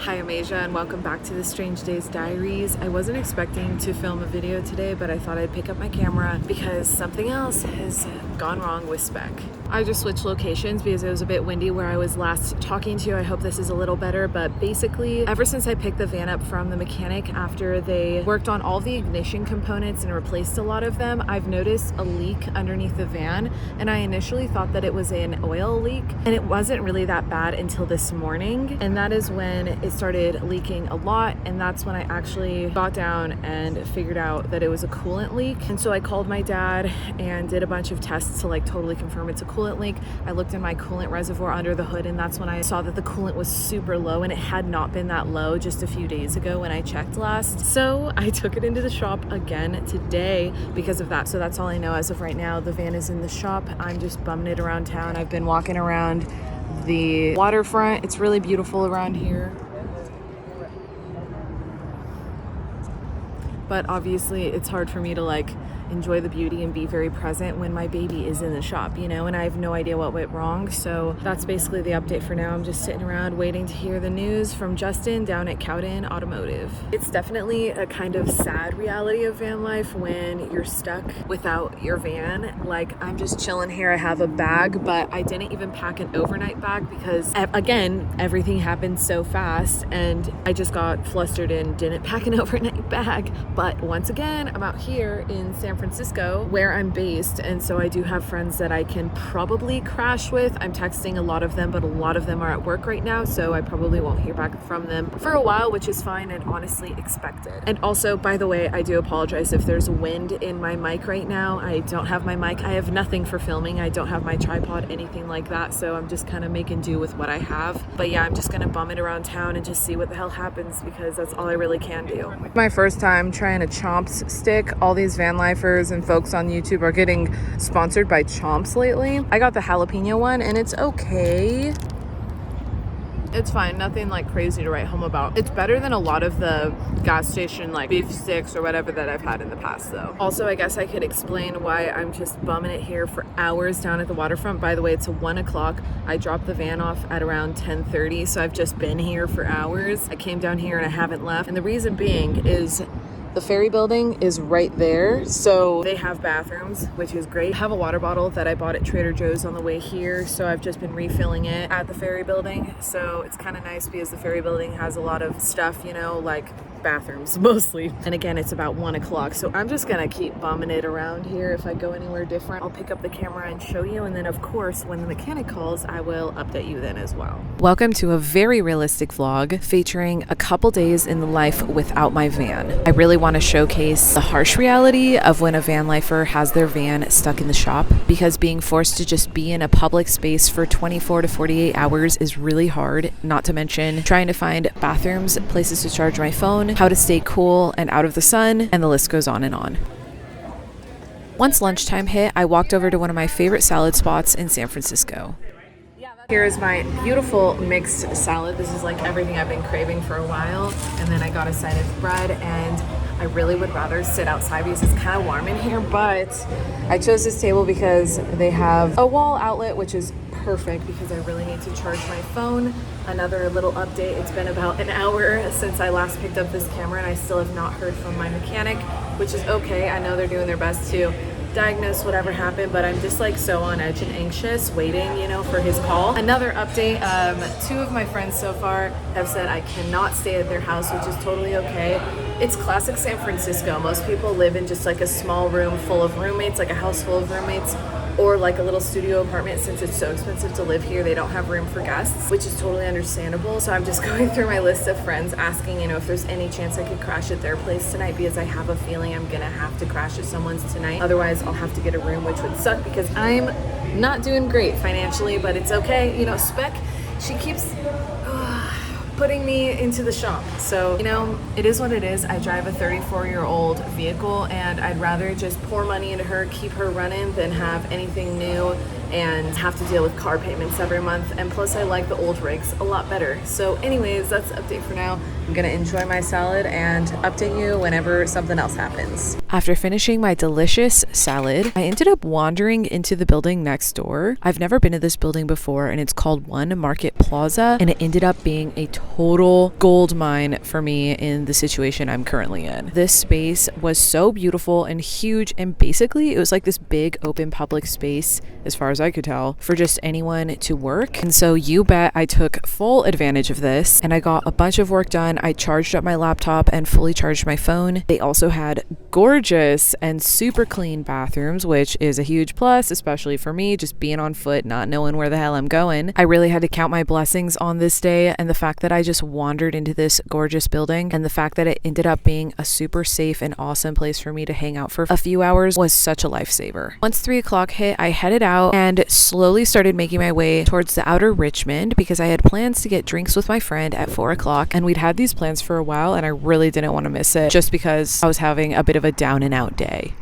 Hi, I'm Asia and welcome back to the Strange Days Diaries. I wasn't expecting to film a video today, but I thought I'd pick up my camera because something else has gone wrong with spec. I just switched locations because it was a bit windy where I was last talking to you. I hope this is a little better, but basically ever since I picked the van up from the mechanic after they worked on all the ignition components and replaced a lot of them, I've noticed a leak underneath the van, and I initially thought that it was an oil leak, and it wasn't really that bad until this morning, and that is when it started leaking a lot, and that's when I actually got down and figured out that it was a coolant leak. And so I called my dad and did a bunch of tests to totally confirm it's a coolant leak. I looked in my coolant reservoir under the hood, and that's when I saw that the coolant was super low, and it had not been that low just a few days ago when I checked last. So I took it into the shop again today because of that. So that's all I know as of right now. The van is in the shop. I'm just bumming it around town. I've been walking around the waterfront. It's really beautiful around here. But obviously it's hard for me to enjoy the beauty and be very present when my baby is in the shop, and I have no idea what went wrong. So that's basically the update for now. I'm just sitting around waiting to hear the news from Justin down at Cowden Automotive. It's definitely a kind of sad reality of van life when you're stuck without your van. I'm just chilling here. I have a bag, but I didn't even pack an overnight bag because again, everything happened so fast and I just got flustered and didn't pack an overnight bag. But once again, I'm out here in San Francisco where I'm based, and so I do have friends that I can probably crash with. I'm texting a lot of them, but a lot of them are at work right now, so I probably won't hear back from them for a while, which is fine and honestly expected. And also, by the way, I do apologize if there's wind in my mic right now. I don't have my mic. I have nothing for filming. I don't have my tripod, anything like that, so I'm just kind of making do with what I have. But yeah, I'm just gonna bum it around town and just see what the hell happens because that's all I really can do. My first time trying a Chomps stick. All these van lifers and folks on YouTube are getting sponsored by Chomps lately. I got the jalapeno one and it's okay. It's fine, nothing crazy to write home about. It's better than a lot of the gas station beef sticks or whatever that I've had in the past though. Also, I guess I could explain why I'm just bumming it here for hours down at the waterfront. By the way, it's 1 o'clock. I dropped the van off at around 10:30, so I've just been here for hours. I came down here and I haven't left. And the reason being is the ferry building is right there, so they have bathrooms, which is great. I have a water bottle that I bought at Trader Joe's on the way here, so I've just been refilling it at the ferry building. So it's kind of nice because the ferry building has a lot of stuff, like bathrooms mostly. And again, it's about 1 o'clock, so I'm just gonna keep bumming it around here. If I go anywhere different, I'll pick up the camera and show you, and then of course when the mechanic calls, I will update you then as well. Welcome to a very realistic vlog featuring a couple days in the life without my van. I really want to showcase the harsh reality of when a van lifer has their van stuck in the shop, because being forced to just be in a public space for 24 to 48 hours is really hard, not to mention trying to find bathrooms, places to charge my phone, how to stay cool and out of the sun, and the list goes on and on. Once lunchtime hit, I walked over to one of my favorite salad spots in San Francisco. Here is my beautiful mixed salad. This is everything I've been craving for a while. And then I got a side of bread, and I really would rather sit outside because it's kind of warm in here, but I chose this table because they have a wall outlet, which is perfect because I really need to charge my phone. Another little update, it's been about an hour since I last picked up this camera and I still have not heard from my mechanic, which is okay. I know they're doing their best to diagnose whatever happened, but I'm just so on edge and anxious waiting, for his call. Another update, 2 of my friends so far have said I cannot stay at their house, which is totally okay. It's classic San Francisco. Most people live in just a small room full of roommates, a house full of roommates, or a little studio apartment. Since it's so expensive to live here, they don't have room for guests, which is totally understandable. So I'm just going through my list of friends asking, if there's any chance I could crash at their place tonight, because I have a feeling I'm gonna have to crash at someone's tonight. Otherwise, I'll have to get a room, which would suck because I'm not doing great financially, but it's okay. Spec, she keeps putting me into the shop. So, it is what it is. I drive a 34-year-old vehicle, and I'd rather just pour money into her, keep her running, than have anything new and have to deal with car payments every month. And plus I like the old rigs a lot better. So anyways, that's the update for now. I'm gonna enjoy my salad and update you whenever something else happens. After finishing my delicious salad, I ended up wandering into the building next door. I've never been to this building before, and it's called One Market Plaza, and it ended up being a total gold mine for me in the situation I'm currently in. This space was so beautiful and huge, and basically it was like this big open public space, as far as I could tell, for just anyone to work. And so you bet I took full advantage of this, and I got a bunch of work done. I charged up my laptop and fully charged my phone. They also had gorgeous and super clean bathrooms, which is a huge plus, especially for me, just being on foot, not knowing where the hell I'm going. I really had to count my blessings on this day, and the fact that I just wandered into this gorgeous building, and the fact that it ended up being a super safe and awesome place for me to hang out for a few hours was such a lifesaver. Once 3 o'clock hit, I headed out and slowly started making my way towards the outer Richmond because I had plans to get drinks with my friend at 4 o'clock, and we'd had these plans for a while, and I really didn't want to miss it just because I was having a bit of a down and out day.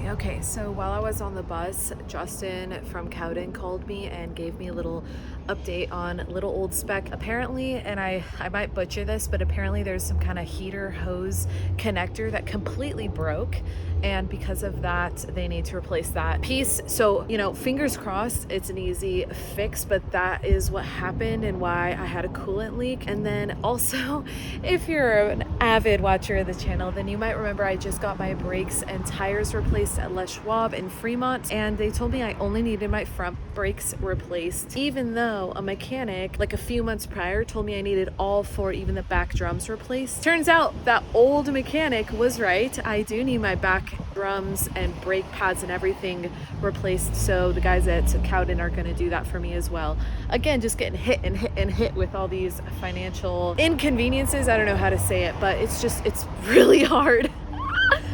Okay, so while I was on the bus, Justin from Cowden called me and gave me a little update on little old Spec. Apparently, and I might butcher this, but apparently there's some kind of heater hose connector that completely broke, and because of that they need to replace that piece. So, you know, fingers crossed it's an easy fix, but that is what happened and why I had a coolant leak. And then also, if you're an avid watcher of the channel, then you might remember I just got my brakes and tires replaced at Les Schwab in Fremont, and they told me I only needed my front brakes replaced, even though a mechanic like a few months prior told me I needed all 4, even the back drums replaced. Turns out that old mechanic was right. I do need my back drums and brake pads and everything replaced, so the guys at Cowden are going to do that for me as well. Again, just getting hit and hit and hit with all these financial inconveniences. I don't know how to say it, but it's really hard.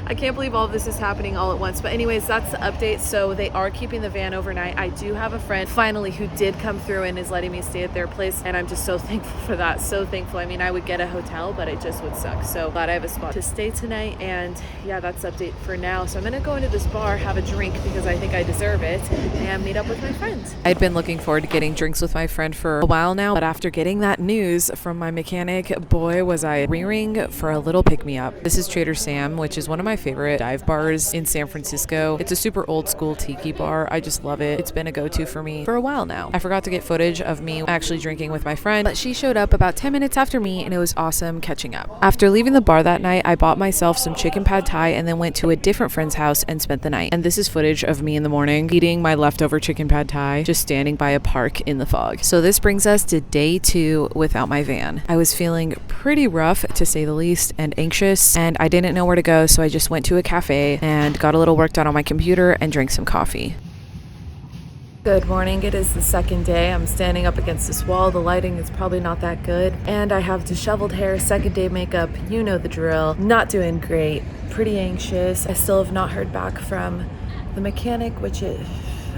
I can't believe all of this is happening all at once. But anyways, that's the update. So they are keeping the van overnight. I do have a friend finally who did come through and is letting me stay at their place, and I'm just so thankful for that. So thankful. I mean, I would get a hotel, but it just would suck. So glad I have a spot to stay tonight. And yeah, that's the update for now. So I'm gonna go into this bar, have a drink because I think I deserve it, and meet up with my friends. I'd been looking forward to getting drinks with my friend for a while now, but after getting that news from my mechanic, boy was I rearing for a little pick-me-up. This is Trader Sam, which is one of my favorite dive bars in San Francisco. It's a super old school tiki bar. I just love it. It's been a go-to for me for a while now. I forgot to get footage of me actually drinking with my friend, but she showed up about 10 minutes after me, and it was awesome catching up. After leaving the bar that night, I bought myself some chicken pad thai and then went to a different friend's house and spent the night. And this is footage of me in the morning eating my leftover chicken pad thai, just standing by a park in the fog. So this brings us to day 2 without my van. I was feeling pretty rough, to say the least, and anxious, and I didn't know where to go, so I just went to a cafe and got a little work done on my computer and drank some coffee. Good morning. It is the second day. I'm standing up against this wall. The lighting is probably not that good, and I have disheveled hair, second day makeup, you know the drill. Not doing great, pretty anxious. I still have not heard back from the mechanic, which it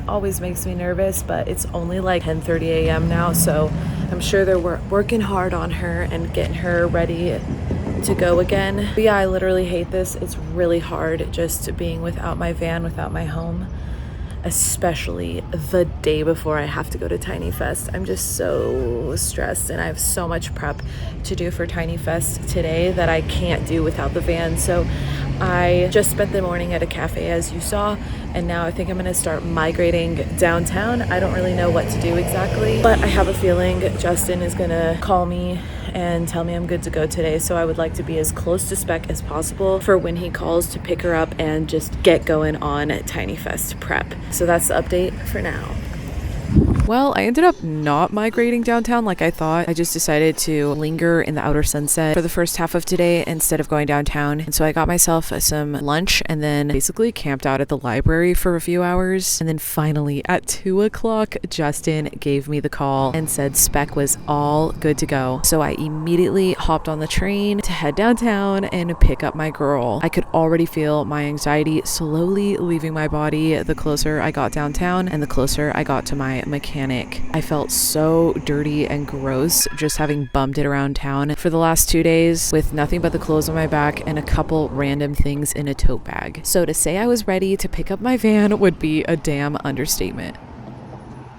always makes me nervous, but it's only like 10:30 a.m. now, so I'm sure they're working hard on her and getting her ready to go again. But yeah, I literally hate this. It's really hard just being without my van, without my home, especially the day before I have to go to Tiny Fest. I'm just so stressed, and I have so much prep to do for Tiny Fest today that I can't do without the van. So I just spent the morning at a cafe, as you saw, and now I think I'm gonna start migrating downtown. I don't really know what to do exactly, but I have a feeling Justin is gonna call me and tell me I'm good to go today. So I would like to be as close to Spec as possible for when he calls to pick her up and just get going on Tiny Fest prep. So that's the update for now. Well, I ended up not migrating downtown like I thought. I just decided to linger in the outer Sunset for the first half of today instead of going downtown. And so I got myself some lunch and then basically camped out at the library for a few hours. And then finally at 2 o'clock, Justin gave me the call and said Spec was all good to go. So I immediately hopped on the train to head downtown and pick up my girl. I could already feel my anxiety slowly leaving my body the closer I got downtown and the closer I got to my mechanic Titanic. I felt so dirty and gross just having bumped it around town for the last 2 days with nothing but the clothes on my back and a couple random things in a tote bag. So to say I was ready to pick up my van would be a damn understatement.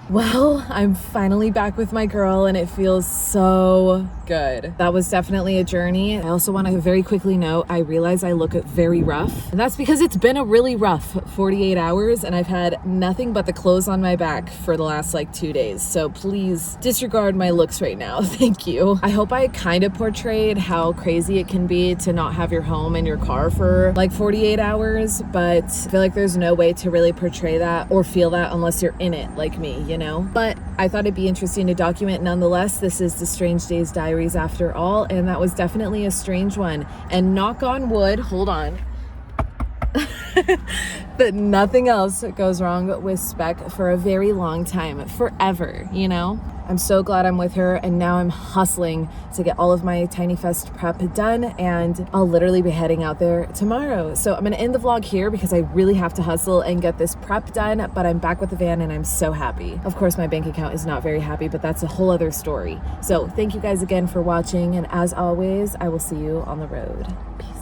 Well, I'm finally back with my girl and it feels so good. That was definitely a journey. I also want to very quickly note, I realize I look very rough. And that's because it's been a really rough 48 hours and I've had nothing but the clothes on my back for the last 2 days. So please disregard my looks right now. Thank you. I hope I kind of portrayed how crazy it can be to not have your home and your car for 48 hours, but I feel like there's no way to really portray that or feel that unless you're in it like me, you know? But I thought it'd be interesting to document nonetheless. This is the Strange Days Diaries after all, and that was definitely a strange one. And knock on wood, hold on, that nothing else goes wrong with Spec for a very long time, forever, you know? I'm so glad I'm with her, and now I'm hustling to get all of my Tiny Fest prep done, and I'll literally be heading out there tomorrow. So I'm gonna end the vlog here because I really have to hustle and get this prep done, but I'm back with the van and I'm so happy. Of course, my bank account is not very happy, but that's a whole other story. So thank you guys again for watching, and as always, I will see you on the road. Peace.